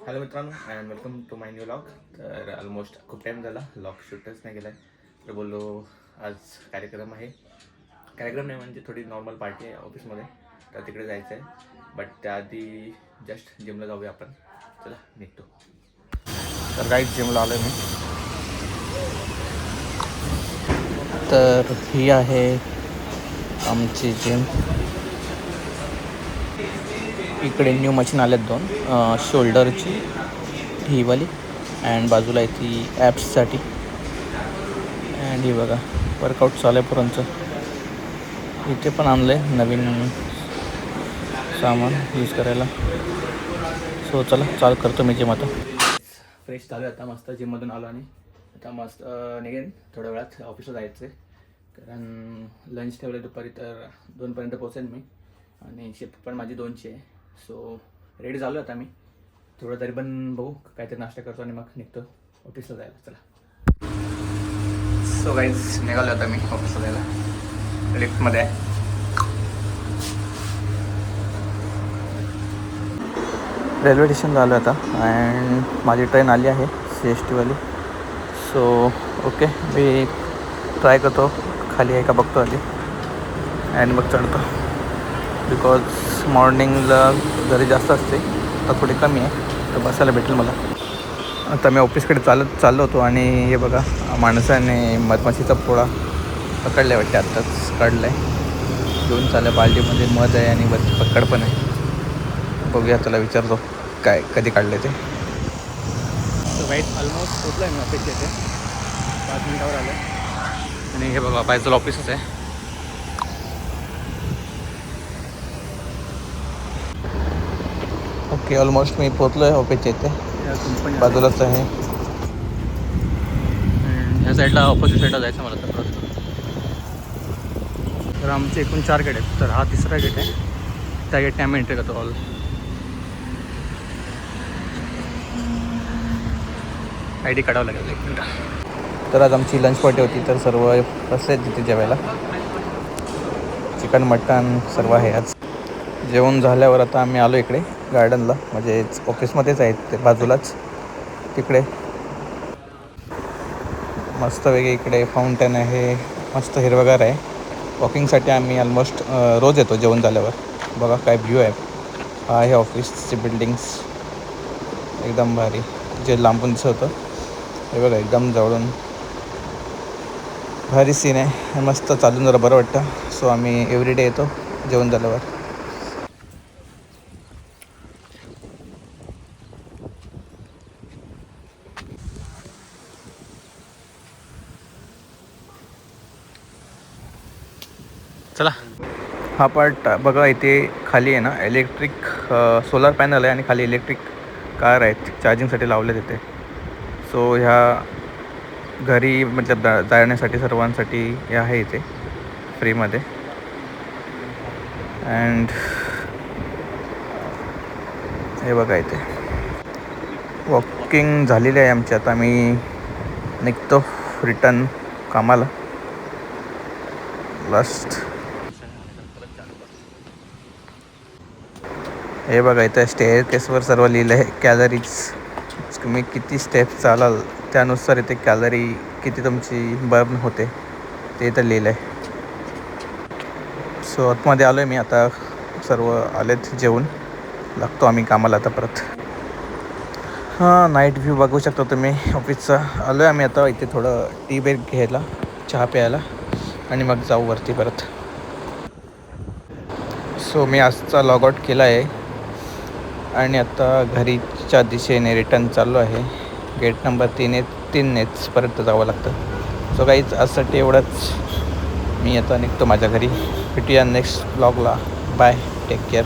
Hello मित्रांनो and welcome to my new vlog. तर almost खूप टाईम झाला लॉग शूटच नाही केला आहे. तर बोललो आज कार्यक्रम आहे. कार्यक्रम नाही म्हणजे थोडी नॉर्मल पार्टी आहे ऑफिसमध्ये, तर तिकडे जायचं आहे. बट त्याआधी जस्ट जिमला जाऊया आपण. चला निघतो. तर काही जिमला आलो मी. तर ही आहे आमची जिम. इकडे न्यू मशीन आलेत दोन, शोल्डरची ही वाली अँड बाजूला आहे ती ॲप्ससाठी. अँड ही बघा वर्कआउट चालू आहे पुरणचं. इथे पण आणलं आहे नवीन सामान यूज करायला. सो चला चालू करतो मी जिम आता. फ्रेश चालू आहे आता. मस्त जिममधून आलो आणि आता मस्त निघेन थोड्या वेळात ऑफिसला जायचं आहे. कारण लंच ठेवलं दुपारी, तर 2पर्यंत पोहोचेन मी. आणि शिफ्ट पण माझी 2ची आहे. सो रेडी झालो आता मी. थोडं तरी पण बघू काहीतरी नाश्ता करतो आणि मग निघतो ऑफिसला जायला. चला. सो गाईज निघालो आता मी ऑफिसला जायला. लिफ्टमध्ये आहे. रेल्वे स्टेशनला आलो आता अँड माझी ट्रेन आली आहे CST वाली. सो ओके, मी ट्राय करतो खाली आहे का बघतो आधी अँड मग चढतो. बिकॉज मॉर्निंगला जरी जास्त असते तर थोडी कमी आहे, तर बसायला भेटेल मला. आता मी ऑफिसकडे चाललो होतो आणि हे बघा माणसाने मधमाशीचा पोळा पकडला आहे वाटते. आत्ताच काढला आहे. घेऊन चाललं बाल्टीमध्ये. मध आहे आणि वरती पकड पण आहे. बघूया, त्याला विचारतो काय कधी काढले ते. तर वाईट ऑलमोस्ट पोचलो आहे मी ऑफिसच्या इथे. 5 मिनिटावर आलं आहे. आणि हे बघा बायचं ऑफिसच आहे. ओके, ऑलमोस्ट मी पोचलो आहे ऑफिसच्या इथे. बाजूलाच आहे. ह्या साईडला ऑपोजिट साईडला जायचं मला तर परत. तर आमचे एकूण 4 गेट आहेत. तर हा 3रा गेट आहे. त्या गेटने आम्ही एंट्री करतो ऑल. ID काढावं लागेल 1 मिनिट. तर आज आमची लंच पार्टी होती. तर सर्व बसले तिथे जेवायला. चिकन मटन सर्व आहे आज. जेवण झाल्यावर आता आम्ही आलो इकडे गार्डनला. म्हणजे ऑफिसमध्येच आहेत ते बाजूलाच तिकडे. मस्त वेगळे इकडे फाउंटन आहे. मस्त हिरवगार आहे. वॉकिंगसाठी आम्ही ऑलमोस्ट रोज येतो जेवण झाल्यावर. बघा काय व्ह्यू आहे. हा आहे ऑफिसची बिल्डिंग्स. एकदम भारी. जे लांबून दिसत होतं हे बघा एकदम जवळून भारी सीन आहे. मस्त चालून जरा बरं वाटतं. सो आम्ही एव्हरीडे येतो जेवण झाल्यावर. चला. हा पार्ट बघा. इथे खाली आहे ना इलेक्ट्रिक सोलर पॅनल आहे आणि खाली इलेक्ट्रिक कार आहेत चार्जिंगसाठी लावले तिथे. सो ह्या घरी मतलब जाण्यासाठी सर्वांसाठी हे आहे इथे फ्रीमध्ये. अँड हे बघा इथे वॉकिंग झालेली आहे आमची. आता मी निघतो रिटर्न कामाला. लास्ट हे बघा इथं स्टेअर केसवर सर्व लिहिलं आहे कॅलरीज. तुम्ही किती स्टेप्स चालाल त्यानुसार इथे कॅलरी किती तुमची बर्न होते ते इथं लिहिलं आहे. सो आतमध्ये आलो आहे मी आता. सर्व आलेत जेवून. लागतो आम्ही कामाला आता परत. हां, नाईट व्ह्यू बघू शकता तुम्ही ऑफिसचा. आलो आहे आम्ही आता इथे थोडं टी ब्रेक घ्यायला, चहा प्यायला आणि मग जाऊ वरती परत. सो मी आजचा लॉग आउट केला आहे आणि आता घरीच्या दिशेने रिटर्न चाललो आहे. गेट नंबर 3नेच परत जावं लागतं. सो काहीच आजसाठी एवढंच. मी आता निघतो माझ्या घरी. भेटूया नेक्स्ट ब्लॉगला. Bye, take care.